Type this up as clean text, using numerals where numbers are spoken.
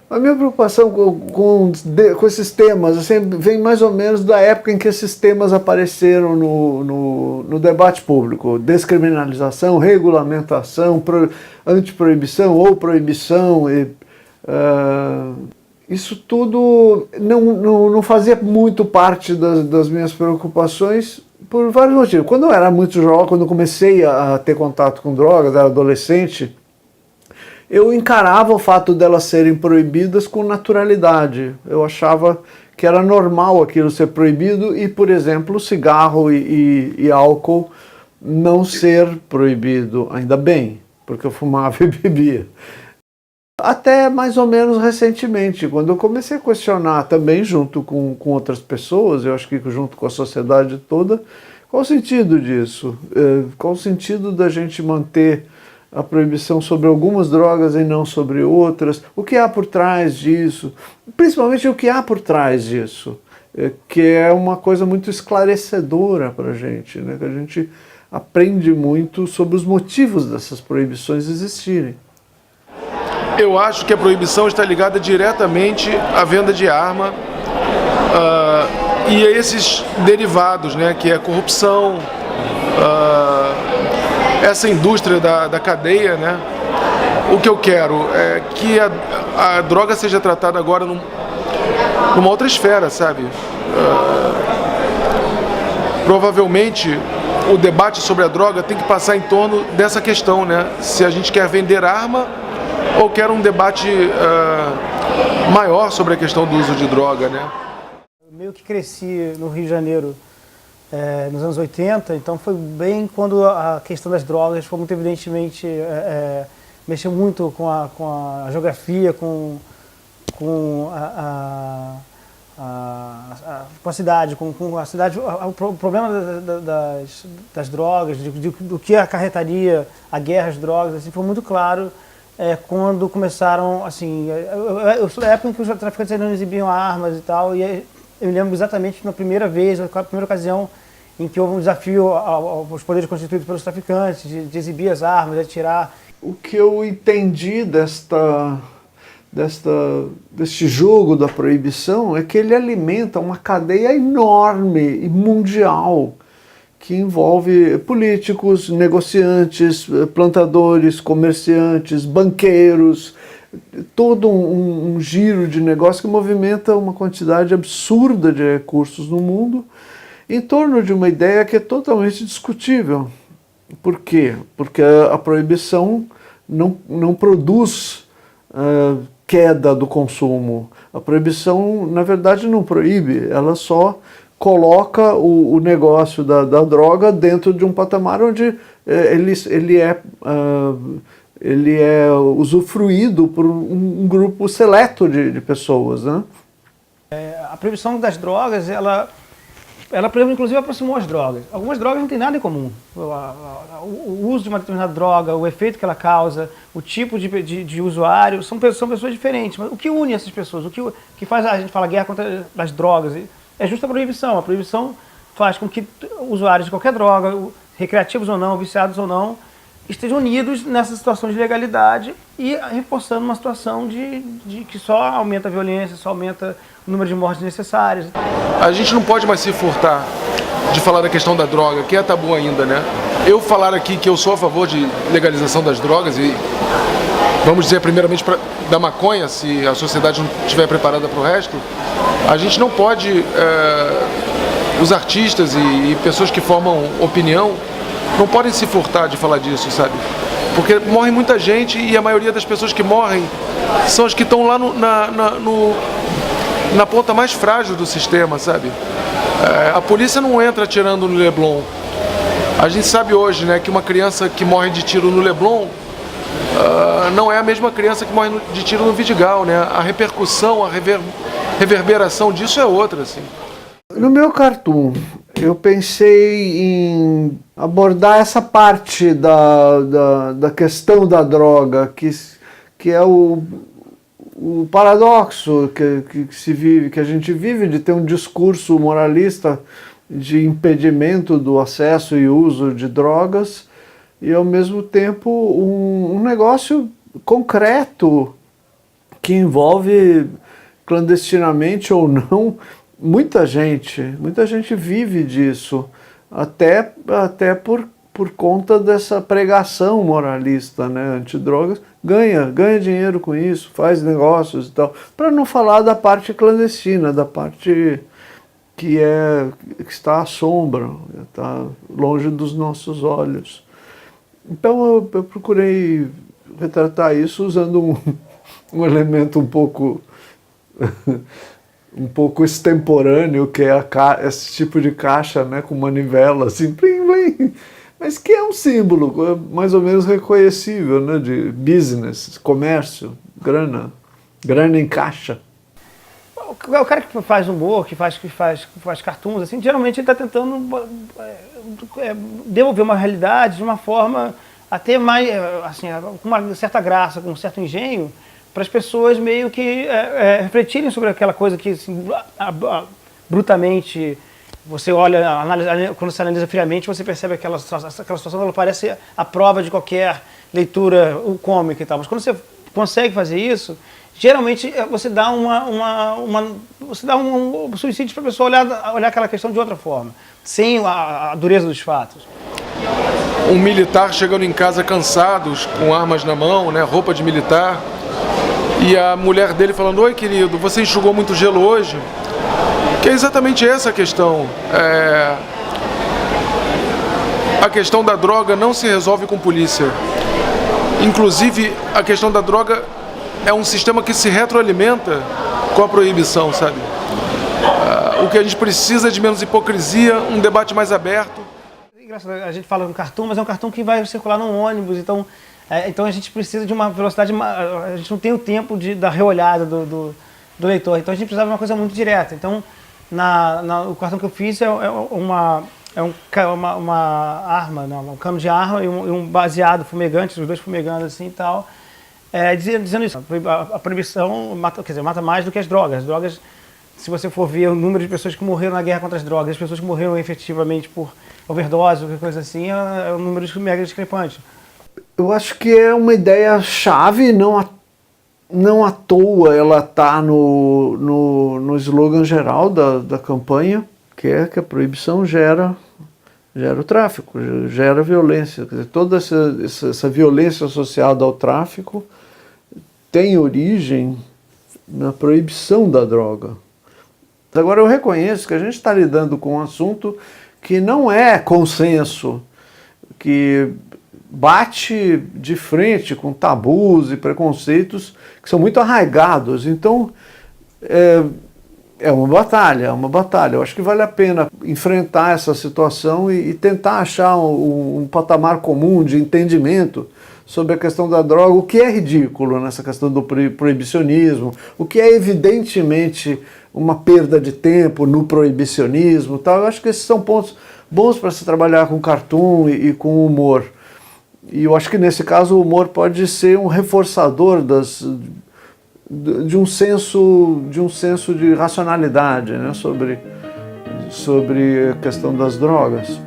A minha preocupação com esses temas assim, vem mais ou menos da época em que esses temas apareceram no debate público. Descriminalização, regulamentação, antiproibição ou proibição. Isso tudo não fazia muito parte das minhas preocupações por vários motivos. Quando eu era muito jovem, quando eu comecei a ter contato com drogas, era adolescente, eu encarava o fato delas serem proibidas com naturalidade. Eu achava que era normal aquilo ser proibido e, por exemplo, cigarro e álcool não ser proibido, ainda bem, porque eu fumava e bebia. Até mais ou menos recentemente, quando eu comecei a questionar também junto com outras pessoas, eu acho que junto com a sociedade toda, qual o sentido disso? Qual o sentido da gente manter a proibição sobre algumas drogas e não sobre outras? O que há por trás disso? Principalmente o que há por trás disso, que é uma coisa muito esclarecedora para a gente, né? Que a gente aprende muito sobre os motivos dessas proibições existirem. Eu acho que a proibição está ligada diretamente à venda de arma e a esses derivados, né, que é a corrupção, essa indústria da cadeia, né? O que eu quero é que a droga seja tratada agora numa outra esfera, sabe? Provavelmente o debate sobre a droga tem que passar em torno dessa questão, né? Se a gente quer vender arma ou quer um debate maior sobre a questão do uso de droga, né? Eu meio que cresci no Rio de Janeiro nos anos 80, então foi bem quando a questão das drogas foi muito evidentemente, mexeu muito com a geografia, com a cidade, com a cidade, o problema das drogas, do que acarretaria a guerra às drogas, assim, foi muito claro quando começaram, assim, eu sou da época em que os traficantes ainda não exibiam armas e tal, e eu me lembro exatamente na primeira vez, a primeira ocasião em que houve um desafio aos poderes constituídos pelos traficantes de exibir as armas, de atirar. O que eu entendi deste jogo da proibição é que ele alimenta uma cadeia enorme e mundial que envolve políticos, negociantes, plantadores, comerciantes, banqueiros, todo um giro de negócio que movimenta uma quantidade absurda de recursos no mundo em torno de uma ideia que é totalmente discutível. Por quê? Porque a proibição não produz queda do consumo. A proibição, na verdade, não proíbe, ela só coloca o negócio da droga dentro de um patamar onde ele é usufruído por um grupo seleto de pessoas, né? A proibição das drogas, ela inclusive aproximou as drogas. Algumas drogas não têm nada em comum. O uso de uma determinada droga, o efeito que ela causa, o tipo de usuário, são pessoas diferentes. Mas o que une essas pessoas? O que faz a gente falar guerra contra as drogas? É justa a proibição. A proibição faz com que usuários de qualquer droga, recreativos ou não, viciados ou não, estejam unidos nessa situação de legalidade e reforçando uma situação de que só aumenta a violência, só aumenta o número de mortes necessárias. A gente não pode mais se furtar de falar da questão da droga, que é tabu ainda, né? Eu falar aqui que eu sou a favor de legalização das drogas e, vamos dizer, primeiramente da maconha, se a sociedade não estiver preparada para o resto, a gente não pode, os artistas e pessoas que formam opinião, não podem se furtar de falar disso, sabe? Porque morre muita gente e a maioria das pessoas que morrem são as que estão lá na ponta mais frágil do sistema, sabe? A polícia não entra atirando no Leblon. A gente sabe hoje, né, que uma criança que morre de tiro no Leblon não é a mesma criança que morre de tiro no Vidigal, né? A repercussão, a reverberação disso é outra, assim. No meu cartoon, eu pensei em abordar essa parte da questão da droga, que é o paradoxo que a gente vive de ter um discurso moralista de impedimento do acesso e uso de drogas e, ao mesmo tempo, um negócio concreto que envolve clandestinamente ou não muita gente vive disso, até por conta dessa pregação moralista, né, antidrogas, ganha dinheiro com isso, faz negócios e tal, para não falar da parte clandestina, da parte que está à sombra, está longe dos nossos olhos. Então eu procurei retratar isso usando um elemento um pouco extemporâneo, que é esse tipo de caixa, né, com manivela, assim, plim, plim, mas que é um símbolo mais ou menos reconhecível, né, de business, comércio, grana em caixa. O cara que faz humor, que faz cartoons, assim, geralmente ele está tentando devolver uma realidade de uma forma até mais, assim, com uma certa graça, com um certo engenho, para as pessoas meio que refletirem sobre aquela coisa que, assim, brutamente, você olha, quando você analisa friamente, você percebe aquela situação, ela parece a prova de qualquer leitura cômica e tal. Mas quando você consegue fazer isso, geralmente você dá um suicídio para a pessoa olhar aquela questão de outra forma, sem a dureza dos fatos. Um militar chegando em casa cansados, com armas na mão, né, roupa de militar, e a mulher dele falando: oi, querido, você enxugou muito gelo hoje? Que é exatamente essa a questão. A questão da droga não se resolve com polícia. Inclusive, a questão da droga é um sistema que se retroalimenta com a proibição, sabe? O que a gente precisa é de menos hipocrisia, um debate mais aberto. A gente fala um cartoon, mas é um cartoon que vai circular num ônibus, então a gente precisa de uma velocidade, a gente não tem o tempo da reolhada do leitor, então a gente precisava de uma coisa muito direta. Então, o cartão que eu fiz é uma arma, não, um cano de arma e um baseado fumegante, os dois fumegando assim e tal, dizendo isso. A proibição mata mais do que as drogas. As drogas, se você for ver o número de pessoas que morreram na guerra contra as drogas, as pessoas que morreram efetivamente por overdose, qualquer coisa assim, é um número mega discrepante. Eu acho que é uma ideia chave, não à toa ela está no slogan geral da campanha, que é que a proibição gera o tráfico, gera violência. Quer dizer, toda essa violência associada ao tráfico tem origem na proibição da droga. Agora eu reconheço que a gente está lidando com um assunto que não é consenso, que bate de frente com tabus e preconceitos que são muito arraigados. Então, é uma batalha. Eu acho que vale a pena enfrentar essa situação e tentar achar um patamar comum de entendimento sobre a questão da droga, o que é ridículo nessa questão do proibicionismo, o que é evidentemente uma perda de tempo no proibicionismo, tal. Eu acho que esses são pontos bons para se trabalhar com cartoon e com humor. E eu acho que nesse caso o humor pode ser um reforçador de um senso de racionalidade, né, sobre a questão das drogas.